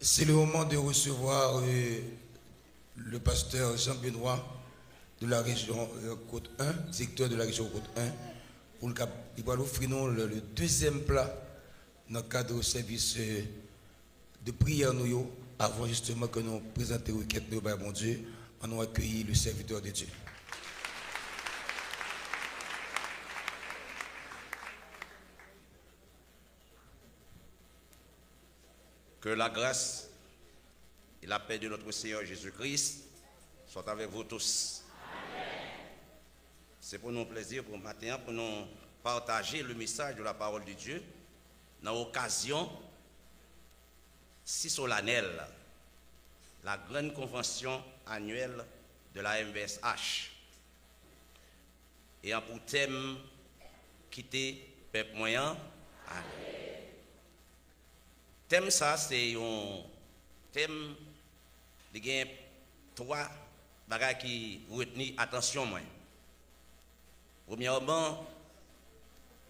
C'est le moment de recevoir le pasteur Jean-Benoît de la région Côte 1, directeur de la région Côte 1, pour il va offrir nous le deuxième plat dans le cadre du service de prière nous, avant justement que nous présentions requête de mon Dieu, on a accueilli le serviteur de Dieu. Que la grâce et la paix de notre Seigneur Jésus-Christ soient avec vous tous. C'est pour nous plaisir pour matin, pour nous partager le message de la parole de Dieu dans l'occasion si solennelle, la grande convention annuelle de la MVSH. Et en pour thème, quitter peuple moyen. Amen. Thème ça, c'est un thème qui a trois bagages qui retenir attention moi. Premièrement,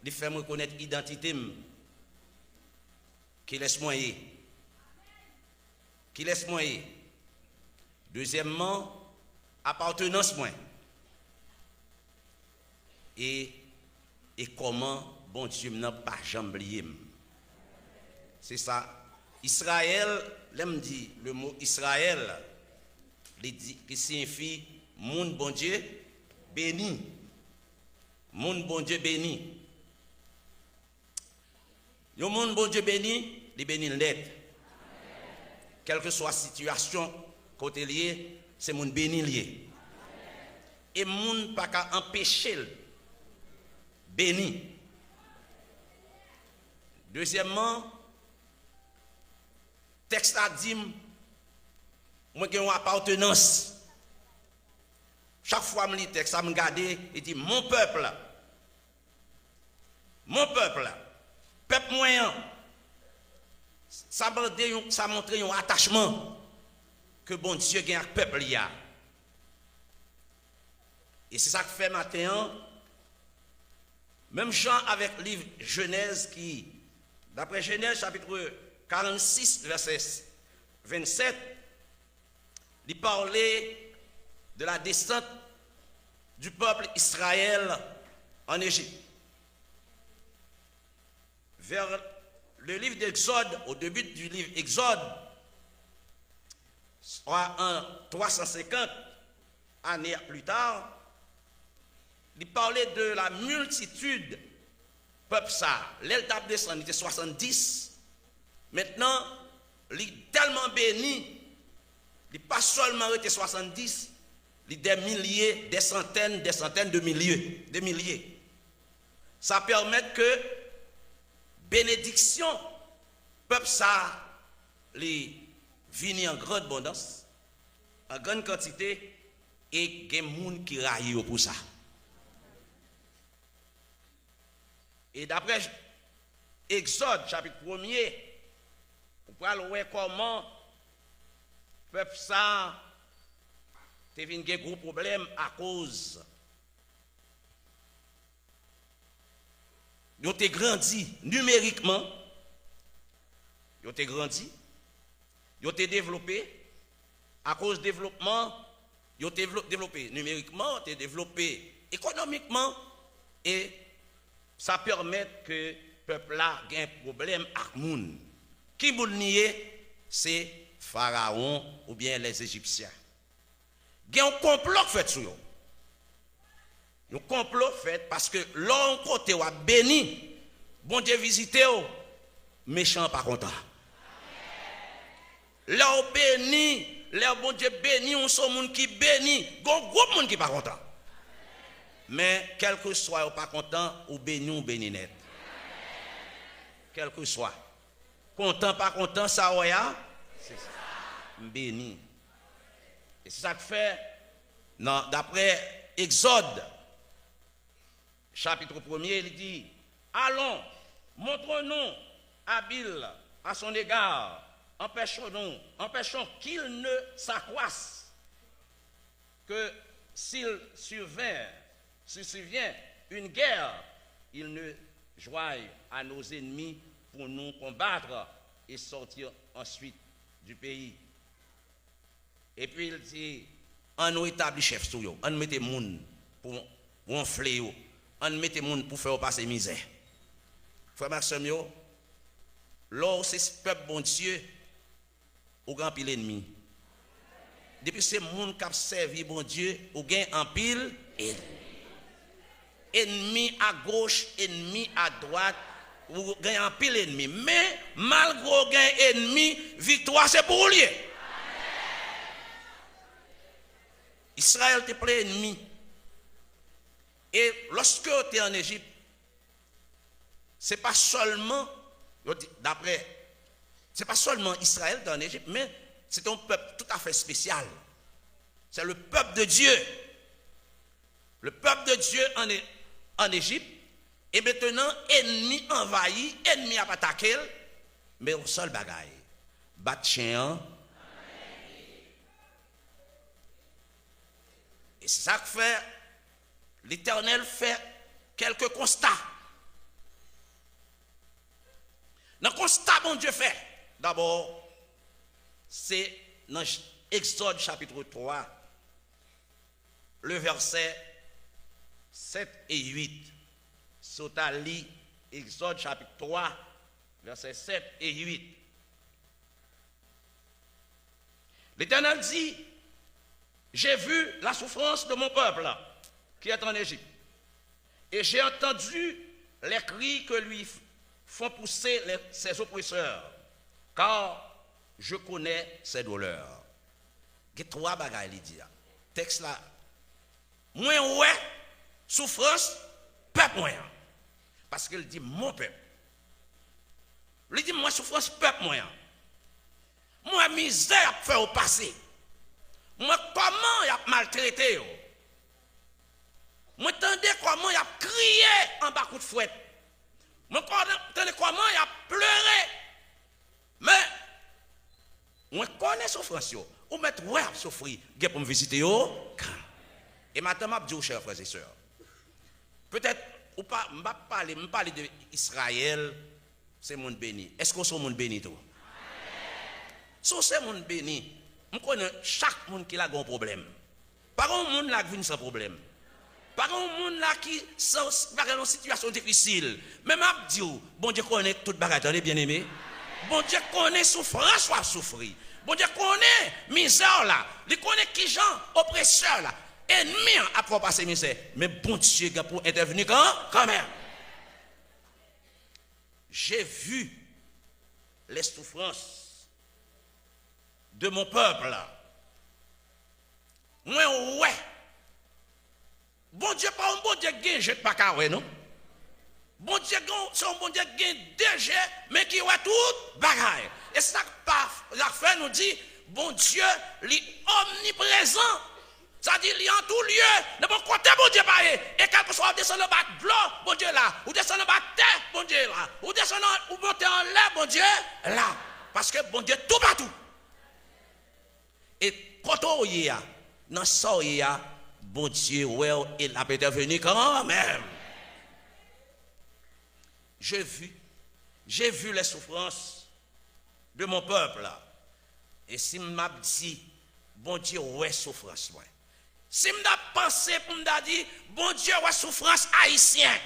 il fait me reconnaître l'identité qui laisse moi. Qui laisse moi. Deuxièmement, appartenance moi. Et comment bon Dieu n'a pas jamais oublié. C'est ça. Israël, l'aime dit le mot Israël, qui signifie monde bon Dieu béni. Monde bon Dieu béni. Le monde bon Dieu béni, il bénit net. Quelle que soit la situation côté lié, c'est monde béni lié. Et monde pas qu'à empêcher le béni. Deuxièmement, texte a dit, moi j'ai une appartenance. Chaque fois que je lis le texte, je me regarde et dit, mon peuple, peuple moyen, ça montre un attachement que bon Dieu gagne avec le peuple. Et c'est ça que fait matin, même Jean avec le livre Genèse qui, d'après Genèse chapitre 46, verset 27, il parlait de la descente du peuple Israël en Égypte. Vers le livre d'Exode, au début du livre Exode, soit en 350 années plus tard, il parlait de la multitude peuple ça. L'étape descend, il était 70. Maintenant, il est tellement béni, il n'est pas seulement été 70, il est des milliers, des centaines de milliers. Ça permet que bénédiction, peuple ça, les vient en grande abondance, en grande quantité, et il y a des gens qui raillent pour ça. Et d'après Exode, chapitre 1er, vous pouvez voir comment le peuple ça a eu un gros problème à cause. Ils ont grandi numériquement, ils ont grandi, ils ont développé, à cause du développement, ils ont développé numériquement, ils ont développé économiquement, et ça permet que le peuple là ait un problème avec le monde. Qui vous nier, c'est Pharaon ou bien les Égyptiens. Il y a un complot fait sur eux. Un complot fait parce que l'on côté a béni, bon Dieu visité, méchant pas content. Là béni, là bon Dieu béni, on sont monde qui béni, gros monde qui pas content. Mais quel que soit ou pas content, ou béni net. Quel que soit. Content, pas content, ça ouais, c'est ça. Béni. Et c'est ça que fait, d'après Exode, chapitre 1er, il dit, allons, montrons-nous habiles à son égard, empêchons qu'il ne s'accroisse, que s'il survient une guerre, il ne joigne à nos ennemis pour nous combattre et sortir ensuite du pays. Et puis il dit, on nous établit chef sur eux, on mette moun pour gonfler eux, on mette moun pour faire passer misère. Frère Maxime, là c'est ce peuple bon Dieu, ou grand pile ennemi. Depuis c'est moun qui a servi bon Dieu, ou gain en pile ennemi. Ennemi à gauche, ennemi à droite, ou gain en pile ennemi. Mais malgré gain ennemi, victoire c'est pour lui. Israël était plein ennemi. Et lorsque tu es en Égypte, c'est pas seulement, d'après, c'est pas seulement Israël qui est en Égypte, mais c'est un peuple tout à fait spécial. C'est le peuple de Dieu. Le peuple de Dieu en Égypte. Et maintenant, ennemi envahi, ennemi a attaqué, mais au seul bagaille. Battre chien. Et c'est ça que fait, l'Éternel fait quelques constats. Dans le constat, bon Dieu fait, d'abord, c'est dans Exode chapitre 3, le verset 7 et 8. Sotali, Exode chapitre 3, verset 7 et 8. L'Éternel dit, j'ai vu la souffrance de mon peuple qui est en Égypte. Et j'ai entendu les cris que lui font pousser ses oppresseurs. Car je connais ses douleurs. Il y a trois bagailles, il dit. Texte là. Moi, ouais, souffrance, peuple moi. Parce qu'il dit mon peuple. Il dit moi, souffrance, peuple moi. Moi, misère fait au passé. Moi, comment il a maltraité? Moi, attendez comment il a crié en bas coup de fouette. Moi, attendez comment il a pleuré. Mais, moi, connais souffrance. Ou mettre ouais à souffrir. Vous pour me visiter. Et maintenant, je dis aux chers frères et sœurs. Peut-être, ou pas, je ne parle pas d'Israël, c'est mon béni. Est-ce qu'on est mon béni tout? Si c'est mon béni, je connais chaque monde qui a un problème. Pas un monde là qui vient sans problème. Pas un monde là qui est dans une situation difficile. Même je dis, bon Dieu connaît toute bagarre, bien aimé. Bon Dieu connaît souffrance ou souffrir. Bon Dieu connaît misère là. Il connaît qui gens oppresseurs là. Ennemi à propos de ces misères. Mais bon Dieu pour intervenir quand même. J'ai vu les souffrances de mon peuple là. Moi, ouais. Bon Dieu, pas un bon Dieu qui jette pas carré, non? Bon Dieu, c'est un bon Dieu qui est déjà, mais qui voit tout bagaille. Et ça que la fin nous dit, bon Dieu, il est omniprésent. Ça dit, il est en tout lieu. De bon côté, bon Dieu, pas. Et quand vous descendez en bas de l'eau, bon Dieu là. Ou descendez en bas de terre, bon Dieu là. Ou descendez ou montez en l'air, bon Dieu là. Parce que bon Dieu, tout partout. Et quand on y a, dans ça, il y a, bon Dieu, ouais, il a intervenu quand même. J'ai vu les souffrances de mon peuple là. Et si m'a dit, bon Dieu, ouais, souffrance, ouais. Si m'a pensé pour m'a dit, bon Dieu, ouais, souffrance haïtien.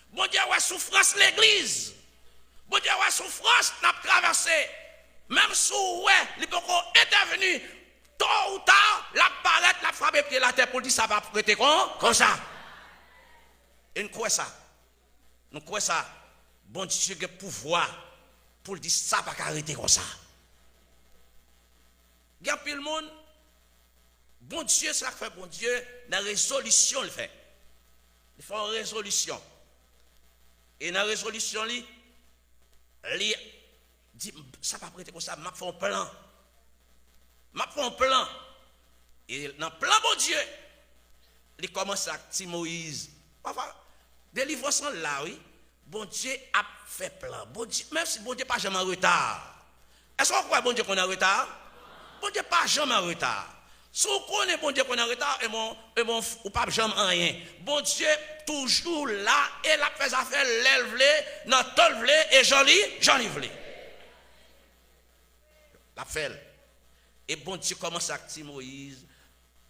Bon Dieu, ouais, souffrance l'église. Bon Dieu, ouais, souffrance n'a traversé. Même si ouais, il peut intervenir tôt ou tard, la palette, la frappe et la terre pour dire ça va prêter comme ça. Et nous croyons ça. Nous croyons ça. Bon Dieu a le pouvoir pour dire ça va arrêter comme ça. Il y a plus le monde. Bon Dieu, c'est ça que fait bon Dieu. Dans la résolution, il fait. Il fait une résolution. Et dans la résolution, il dit, ça va prêter comme ça, m'a fait un plan. M'a fait un plan. Et dans le plan, bon Dieu, il commence à dire Moïse. Délivrance là, oui. Bon Dieu a fait plan. Bon Dieu, même si bon Dieu pas jamais en retard. Est-ce qu'on croit bon Dieu qu'on est en retard? Bon Dieu pas jamais en retard. Si on connaît bon Dieu qu'on est en retard, et bon, ou pas jamais en rien. Bon Dieu toujours là, et la fait affaire l'élevée, dans tol vlé, et j'en livre. a fait. Et bon Dieu commence à activer Moïse.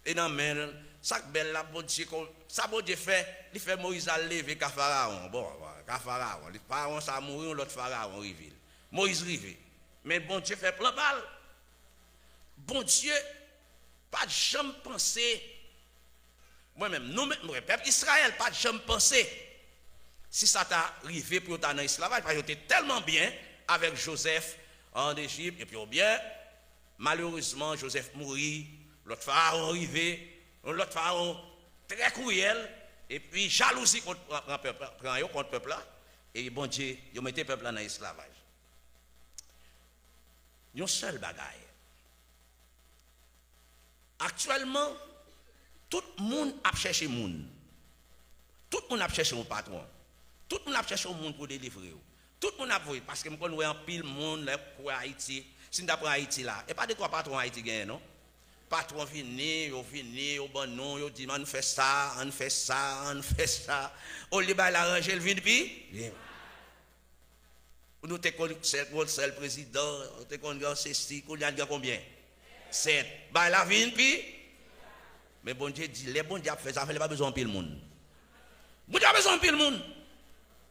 Et dans men, ça belle la bon Dieu, ça bon Dieu fait, il fait Moïse à lever qu'à Pharaon. Bon, qu'à Pharaon. Le Pharaon ça mourir, l'autre Pharaon rive. Moïse rive. Mais bon Dieu fait plein balle. Bon Dieu, pas de jamais penser. Moi-même, nous, le peuple Israël, pas de jamais penser. Si ça t'a arrivé pour t'en esclavage, parce que tu tellement bien avec Joseph en Égypte, et puis bien, malheureusement, Joseph mourit, l'autre pharaon arrivé, l'autre pharaon très cruel, et puis jalousie contre le peuple là, et bon Dieu, il mettait le peuple là dans l'esclavage. Il y a un seul bagaille. Actuellement, tout le monde a cherché monde. Tout le monde a cherché un patron. Tout le monde a cherché un monde pour délivrer. Tout le monde a voulu, parce que je connais un pile monde pour Haïti. Si nous avons Haïti là, et pas de quoi patron Haïti gagne, non? Patron vini, au bon nom, il dit, on fait ça, on fait ça, on fait ça. Au lieu de l'arranger, il vient puis. Nous avons seul président, nous avons ceci, nous avons combien? 7. Bah la vie puis. Mais bon Dieu dit, les bons diables fait ça, il n'y a pas besoin de pile monde. Bon Dieu a besoin de pile monde.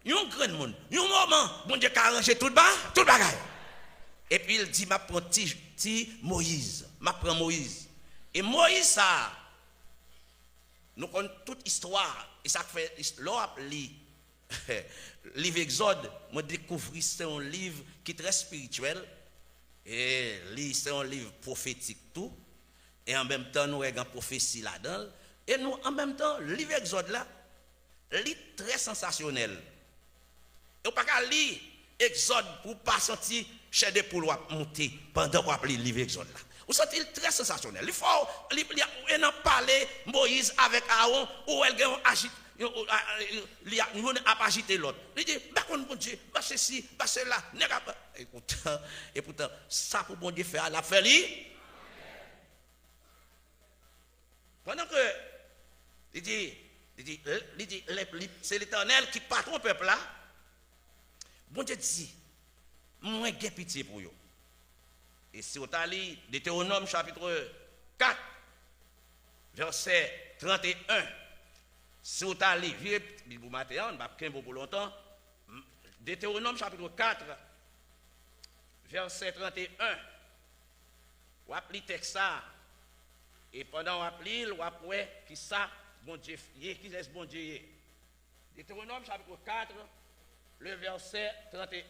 Il y a un grand monde. Il y a un moment, bon Dieu a arrangé tout le bagaille. Et puis il dit, ma prends Moïse. Ma prends Moïse. Et Moïse, ça, nous connaissons toute histoire. Et ça fait, l'on lit, livre Exode, moi découvrir c'est un livre qui est très spirituel. Et c'est un livre prophétique tout. Et en même temps, nous avons une prophétie là-dedans. Et nous, en même temps, le livre Exode là, lit très sensationnel. Et on ne peut pas lire Exode pour ne pas sentir chez des poules monter pendant qu'on appelle le livre Exode là. Vous sentez très sensationnel. Il faut en parler Moïse avec Aaron où elle agite. Il a agité l'autre. Il dit, bon Dieu, ceci, cela. Et pourtant, ça pour bon Dieu faire, la fait lui. Pendant que, il dit, c'est l'Éternel qui patron peuple là. Bon Dieu dit, moi j'ai pitié pour eux. Et si vous allez, Deutéronome chapitre 4, verset 31. Si vous allez, vous matin, on va pas pour longtemps. Deutéronome chapitre 4, verset 31. Vous appelez le texte ça. Et pendant qu'on appelle, on appelle qui ça, bon Dieu, qui laisse bon Dieu. Deutéronome chapitre 4, le verset 31.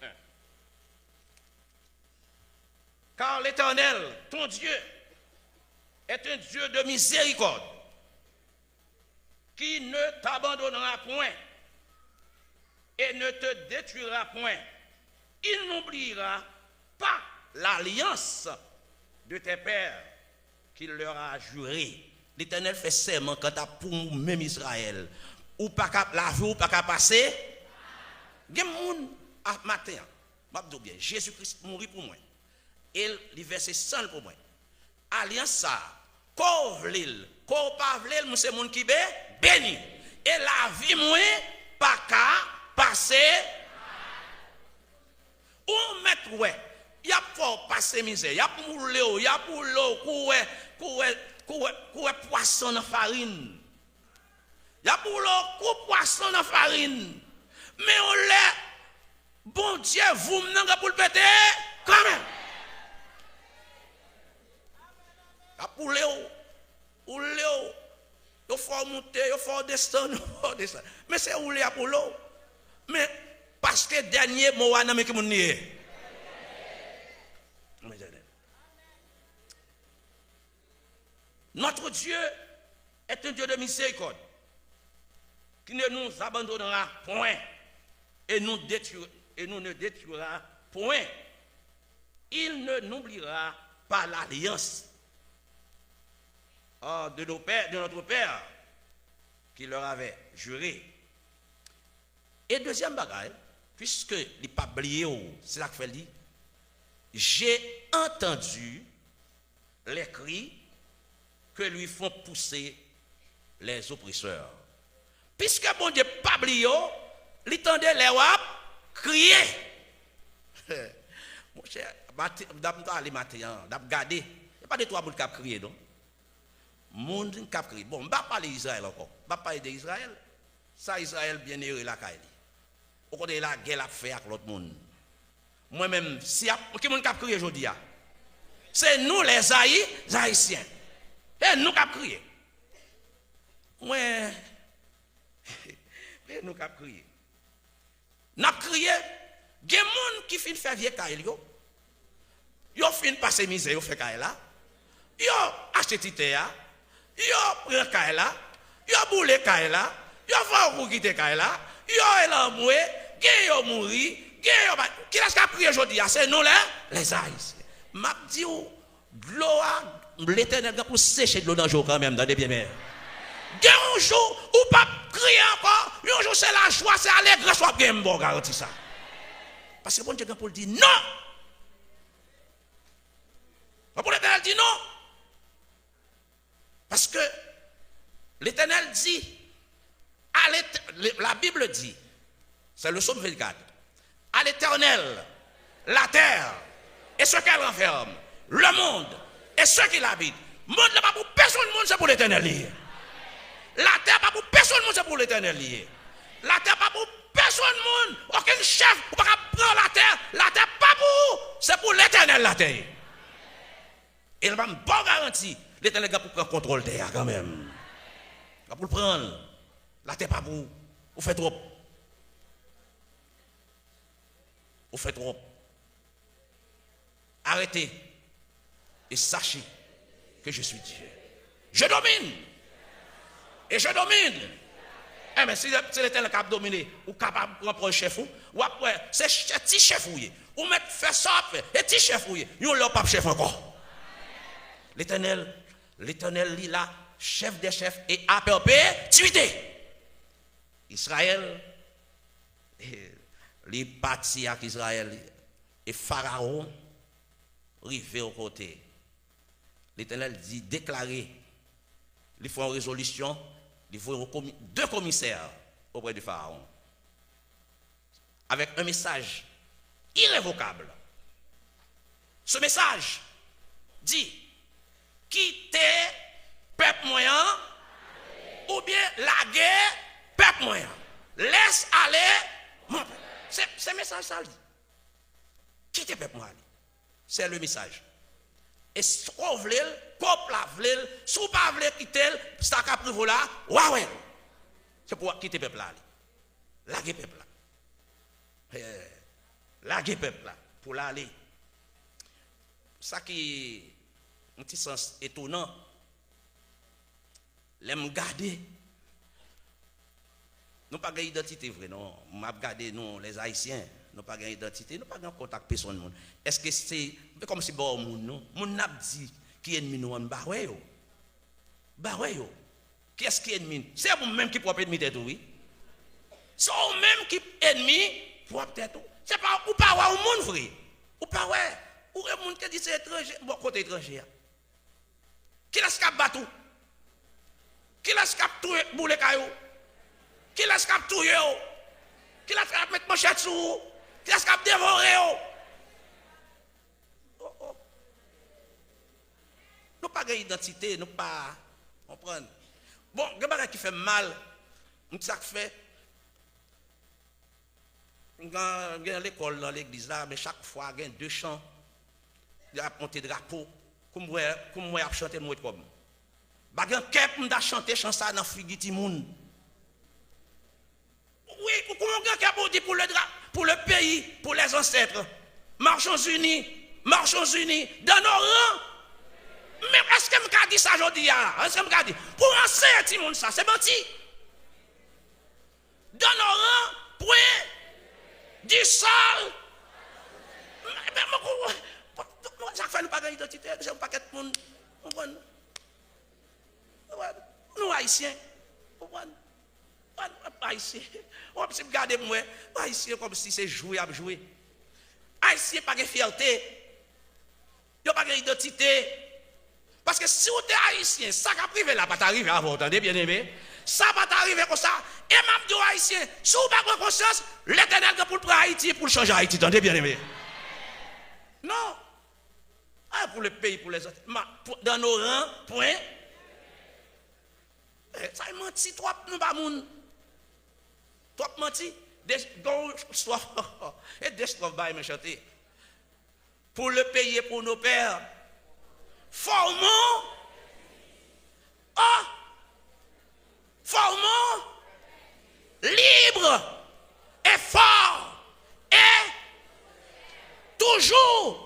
Car l'Éternel, ton Dieu, est un Dieu de miséricorde, qui ne t'abandonnera point et ne te détruira point. Il n'oubliera pas l'alliance de tes pères qu'il leur a juré. L'Éternel fait serment quand tu pour même Israël. Ou pas qu'à laver, ou pas qu'à passer. Il y a des gens à matin, je dis bien, Jésus-Christ mourit pour moi. Et le verset 100 pour moi. Alliance ça, qu'on v'lil, qu'on pas v'lil, c'est mon qui béni. Et la vie moi, pas qu'à passer. Ou mettre ouais. Il y a pour passer misère, il y a pour l'eau, il y a pour l'eau, coué poisson dans farine. Il y a pour l'eau, coué poisson dans farine. Mais on l'a, bon Dieu, vous m'en pour le péter, quand même. Il y a pour l'eau, ou l'eau, il faut monter, il faut descendre, mais c'est où il y a pour l'eau. Mais parce que dernier mot, on a mis que mon nier. Notre Dieu est un Dieu de miséricorde qui ne nous abandonnera point et nous ne détruira point. Il ne n'oubliera pas l'alliance de notre Père qui leur avait juré. Et deuxième bagaille, puisque il n'est pas oublié, c'est ça qu'il fait dire, j'ai entendu les cris que lui font pousser les oppresseurs. Puisque bon Dieu pas oublié, il tendait les wap crier. Mon cher, d'aller matin, d'aller il n'y a pas de trois monde qui crié, non? Monde qui crié. Bon, je ne vais pas parler d'Israël encore. Je ne vais pas parler d'Israël. Ça, Israël, bien heureux, la caille. Au côté de la guerre à faire avec l'autre monde. Moi-même, si qui monde qui a crié aujourd'hui, c'est nous les Haïtiens. Et nous qui avons crié. Moi, nous qui avons crié. Nous avons crié. Il y a des gens qui finissent faire vieux caille. Ils finissent passer misère, ils font caille là. Ils achètent tité. Ils prennent caille là. Ils boulent caille là. Ils font pour quitter caille là. Ils ont moué. Ils ont mouru. Qui est-ce qui a prié aujourd'hui? C'est nous les Haïtiens. M'a dit l'Éternel pour sécher de l'eau dans le jour quand même, dans des bien meilleurs. Un jour, ou pas crier encore, un jour c'est la joie, c'est allégresse, soit bien bon, garantie ça. Parce que bon Dieu pour dire non. Pour l'Éternel dit non. Parce que l'Éternel dit, la Bible dit, c'est le psaume 24, à l'Éternel, la terre et ce qu'elle renferme, le monde et ceux qui l'habitent. Le monde n'est pas pour personne, le monde c'est pour l'Éternel lié. La terre pas pour personne, le monde c'est pour l'Éternel lié. La terre pas pour personne, le monde, aucun chef ne peut pas prendre la terre pas pour, c'est pour l'Éternel la terre. Et il va me bonne garantie, l'Éternel va pour prendre contrôle de la terre quand même. Il va pour le prendre, la terre pas pour, vous faites trop. Vous faites trop. Arrêtez et sachez que je suis Dieu. Je domine. Et je domine. Eh bien, si l'Éternel qui a dominé, ou capable de prendre un chef, ou après, c'est petit chef, ou mettre faire ça, et petit chef, nous ne pas chef encore. L'Éternel, il là, chef des chefs, et à perpétuité. Israël, les partis avec Israël, et Pharaon, arrivé au côté. L'Éternel dit, déclarer, il faut une résolution, il faut deux commissaires auprès du Pharaon. Avec un message irrévocable. Ce message dit, quittez peuple moyen, ou bien la guerre, peuple moyen. Laisse aller mon peuple. C'est le message ça dit. Quittez peuple moyen. C'est le message. Et si vous voulez, peuple la voulez, si vous ne voulez pas quitter, c'est à privé là, ouais. C'est pour quitter peuple là. Laguer peuple là. Laguer peuple là, pour l'aller. Ça qui est un petit sens étonnant. L'aime garder. Nous n'avons pas d'identité vraie, non. Nous avons gardé, nous, les Haïtiens. Nous n'avons pas d'identité, nous n'avons pas de contact personne. Est-ce que c'est comme si bon monde non? Mon n'a dit qui est ennemi nous en barwe yo. Qui est-ce qui est ennemi? C'est vous même qui propre ennemi tête oui. C'est vous même qui ennemi propre tête. C'est pas ou pas wa au monde vrai. Ou pas ouais. Ou le monde qui dit c'est étranger, bon côté étranger. Qui laisse cap batou? Qui laisse cap tout boule caillou? Qui laisse cap tout yo? Qui laisse cap mettre manchette sous? Qui laisse cap dévorer yo? Nous pas d'identité, nous pas comprendre. Bon, il y a des gens qui fait mal, ça fait. Dans l'école, dans l'église là, mais chaque fois, il y a deux chants, il y a monté drapeau, comme moi, il a chanté le mot comme. Il y a quelqu'un qui a chanté chant ça dans Figi Timoun. Oui, comment quelqu'un a dit pour le pays, pour les ancêtres, marchons unis, dans nos rangs. Mais est-ce que je dis ça aujourd'hui? Est-ce que je dis pour enseigner tout le monde ça, c'est menti. Dans nos rangs, point, du sol. Ça fait nous pas d'identité, c'est un paquet de monde. Nous Haïtiens, Haïtiens, on peut regarder moi, Haïtiens comme si c'est jouer à jouer. Haïtiens pas de fierté, il n'y a pas d'identité. Parce que si vous êtes haïtien, ça qui privé là, pas t'arriver à vous, entendez bien aimé? Ça va t'arriver comme ça. Et même de haïtien, si vous n'avez pas conscience, l'Éternel pour le prendre Haïti pour le changer Haïti, entendez bien aimé? Non. Ah, pour le pays, pour les autres. Dans nos rangs, point. Ça menti, trop, nous pas moun. Trop menti. Et des strophes, bah, me chanter. Pour le pays et pour nos pères. Formons. Ah. Formons. Libre. Et fort. Et. Toujours.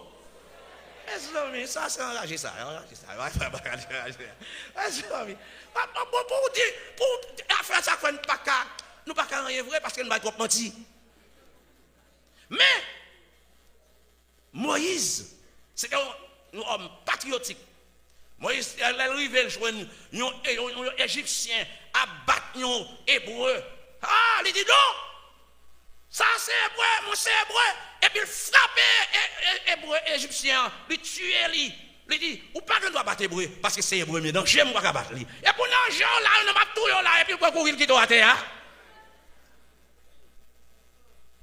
Ça, c'est enragé, ça. Pour faire ça, nous ne pouvons pas rien vrai parce que nous ne pouvons pas mentir. Mais, Moïse, c'est un homme patriotique. Moïse, elle arrive à joindre un Égyptien à battre un Hébreu. Ah, il dit non! Ça c'est hébreu, moi c'est hébreu. Et puis il frappe hébreu égyptien, il tue lui. Il dit, ou pas que nous doit battre hébreu, parce que c'est hébreu, mais donc j'aime pas battre lui. Et pour nous, gens là, on va tout là, et puis pour courir qui doit à terre.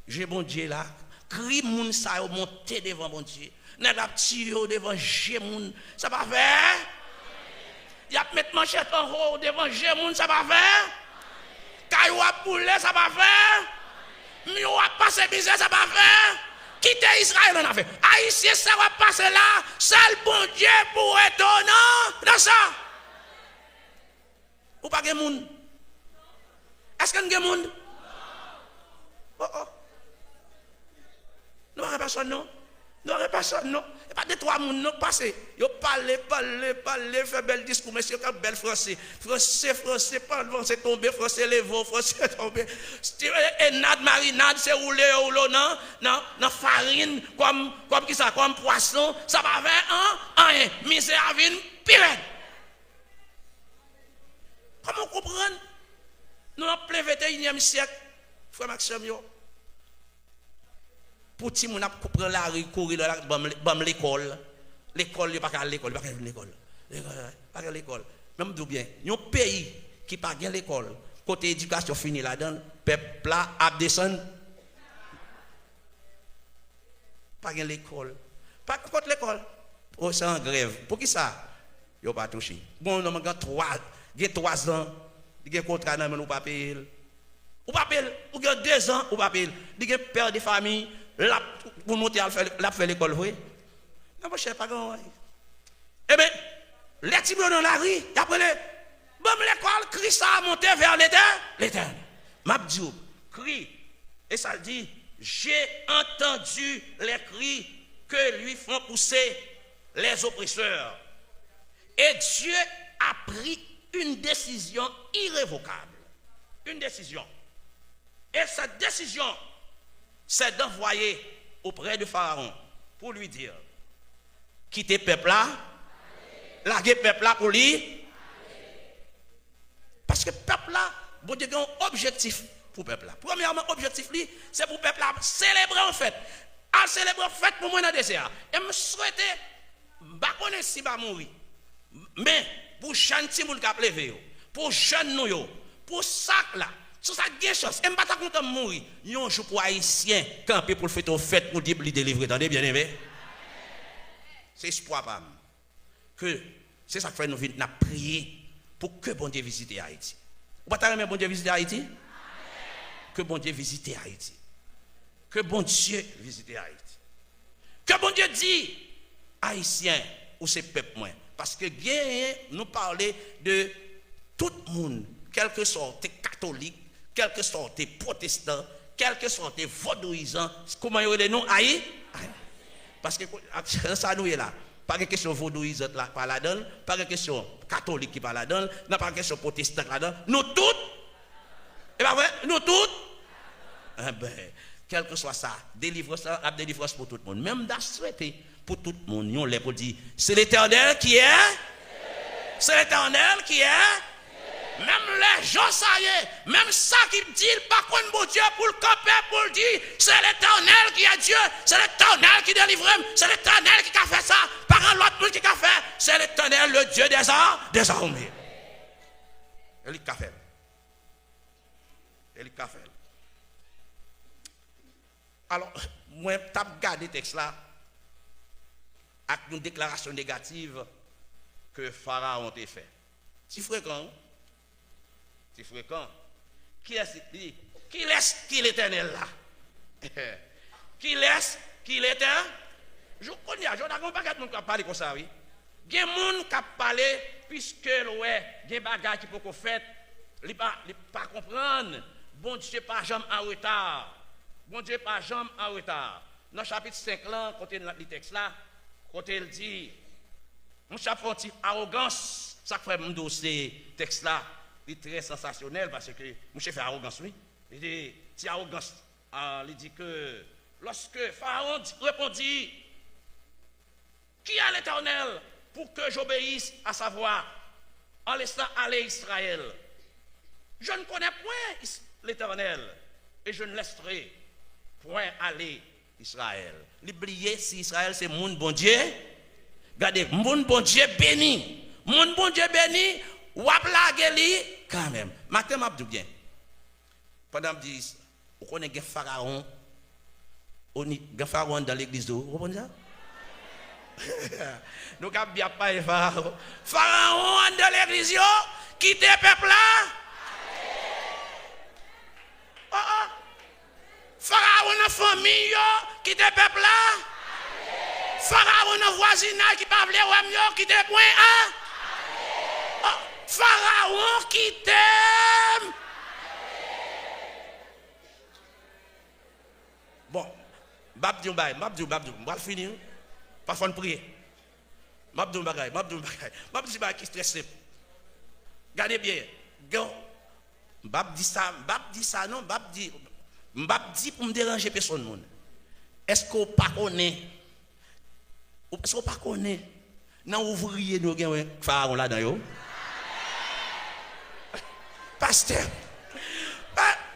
J'ai bon Dieu là, crie moun ça au monter devant bon Dieu. N'a pas tiré devant Dieu moun, ça va faire. Y a mettre manchette en haut devant Dieu moun, ça va faire. Caillou à poulet, ça va faire. Mieux à passer misère, ça va faire. Quitter Israël, on a fait. Haïtien, ça va passer là. Seul bon Dieu pour étonnant dans ça. Ou pas de monde? Est-ce qu'il y a monde? Oh oh. Nous n'aurons personne, non? Nous n'aurons personne, non? Et pas de trois monde, non? Passez. Ils parlent, fait bel discours, monsieur, quand bel français. Français, pas c'est tombé, français, les veaux, français, tombé. Et marinade, c'est roulé, non, farine, comme qui ça, comme poisson, ça va faire un, misère à vine, pire. Comment comprendre? Nous en plein 21e siècle, frère Maxime, pour ti moun ap prendre la rue courir dans l'école il pas à l'école pas à l'école même d'où bien un pays qui pas gain l'école côté éducation fini là-dedans peuple là a descendre pas gain l'école pas contre l'école oh c'est en grève pour qui ça yo pas touché bon on a 3 ans il contrat nan ou pas payer ou pas payer ou 2 ans ou pas payer il père de famille là pour monter à faire l'école oui non mon cher pas grand eh bien les petits dans la rue après bon l'école crie ça a monté vers l'éternel m'a dit crie et ça dit j'ai entendu les cris que lui font pousser les oppresseurs et Dieu a pris une décision irrévocable une décision et cette décision c'est d'envoyer auprès de Pharaon pour lui dire quittez peuple là, larguez peuple là pour lui. Parce que peuple là, bon Dieu a un objectif pour peuple là. Premièrement, objectif lui, c'est pour peuple là célébrer en fête. À célébrer en fête pour moi dans le désert. Et me souhaiter, pas connaître si va mourir. Mais pour jeune ti moun k'ap levé yo, pour jeune nou yo, pour sac là. Sur ça, il y a des choses. Et je ne suis pas content de mourir. Il y a un jour pour Haïtien camper pour faire une fête pour dire délivrer. Attendez bien aimé. C'est espoir. Que c'est ça que nous venons prier pour que bon Dieu visite Haïti. Vous ne pouvez pas bon Dieu visiter Haïti? Que bon Dieu visite Haïti. Que bon Dieu visite Haïti. Que bon Dieu dit Haïtien ou c'est peuple moins. Parce que bien nous parler de tout le monde, quel que soit les catholiques, quel que soit les protestants, quel que soit les vaudouisants, comment ils ont les noms Haïti? Parce que ça nous est là. Pas de question vaudouisante là, pas là-dedans, pas de question catholique qui pas là-dedans, pas de question protestante là-dedans. Nous tous, et pas vrai, nous tous, eh ben, quel que soit ça, délivrance pour tout le monde. Même d'assurer pour tout le monde, on les pour dire, c'est l'Éternel qui est, c'est l'Éternel qui est. Même les gens, ça y est, même ça qui dit, par contre, mon Dieu, pour le camper, pour le dire, c'est l'Éternel qui est Dieu, c'est l'Éternel qui délivre, c'est l'Éternel qui a fait ça, par un autre monde qui a fait, c'est l'Éternel, le Dieu des armées. Et il a fait. Et il a fait. Alors, moi, je vais regarder le texte là, avec une déclaration négative que Pharaon a fait. Si fréquent, qui laisse qui l'Éternel là? Qui laisse qui l'Éternel? Je connais, je n'ai pas de monde qui parle comme ça, oui. Il y a des gens qui parlent puisque ouais, il y a des bagages qui peuvent faire, ils ne pas comprendre. Bon Dieu pas jamais en retard. Bon Dieu pas jamais en retard. Dans le chapitre 5 là, côté le texte là, côté il dit mon chapitre arrogance, ça fait mon dossier texte là, il est très sensationnel parce que mon chef fait arrogance oui. Il dit si arrogance il dit que lorsque Pharaon répondit qui a l'Éternel pour que j'obéisse à sa voix en laissant aller Israël. Je ne connais point l'Éternel et je ne laisserai point aller Israël. L'oublier si Israël c'est mon bon Dieu. Regardez, mon bon Dieu béni. Mon bon Dieu béni, ou à blaguer quand même. Matin m'a dit bien. Pendant que je dis, vous connaissez Pharaon, Pharaon dans l'église, vous comprenez ça? Nous avons bien pas Pharaon. Pharaon dans l'église, quitte le peuple là. Pharaon dans la famille, quitte le peuple là. Pharaon dans le voisinage qui parle de quitte le point A. Pharaon quitte. Bon, Babdou, on va finir. Parfois, on prie. Babdou, qui est très simple. Regardez bien. Babdi ça, non, Babdi pour me déranger personne. Est-ce qu'on pas connaît? Est-ce qu'on pas connaît? Dans ouvrier, nous avons Pharaon là-dedans. Pasteur.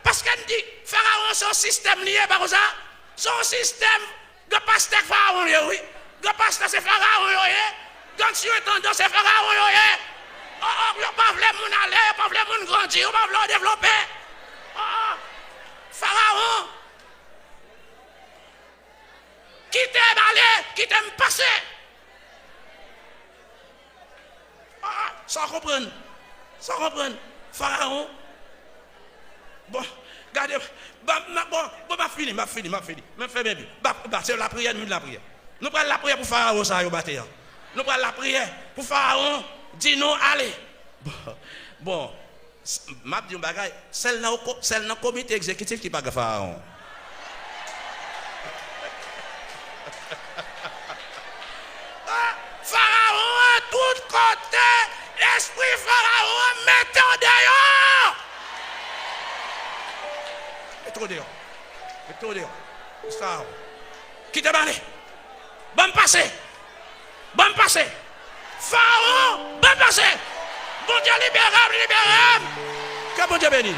Parce qu'on dit Pharaon, son système lié par ça. Son système de pasteur Pharaon, oui. De pasteur, c'est Pharaon, oui. Donc, si on entend, c'est Pharaon, oui. On ne peut pas vouloir mon aller, on ne peut pas vouloir grandir, on ne peut pas vouloir développer. Pharaon, qui t'aime aller, qui t'aime passer. Sans comprendre. Pharaon. Bon, regardez. Bon, m'a fini. Me fait bien. C'est la prière, nous la prière. Nous prenons la prière pour Pharaon, ça, au bâtiment. Nous prenons la prière pour Pharaon. Dis-nous, allez. Bon, m'a dit un bagage, celle dans le comité exécutif qui pas de Pharaon. Pharaon à tout côté, l'esprit Pharaon mettez dehors. Mettez dehors. Ça. Qui te balé? Bon passé. Pharaon, bon passé. Bon Dieu libérable. Que bon Dieu bénisse.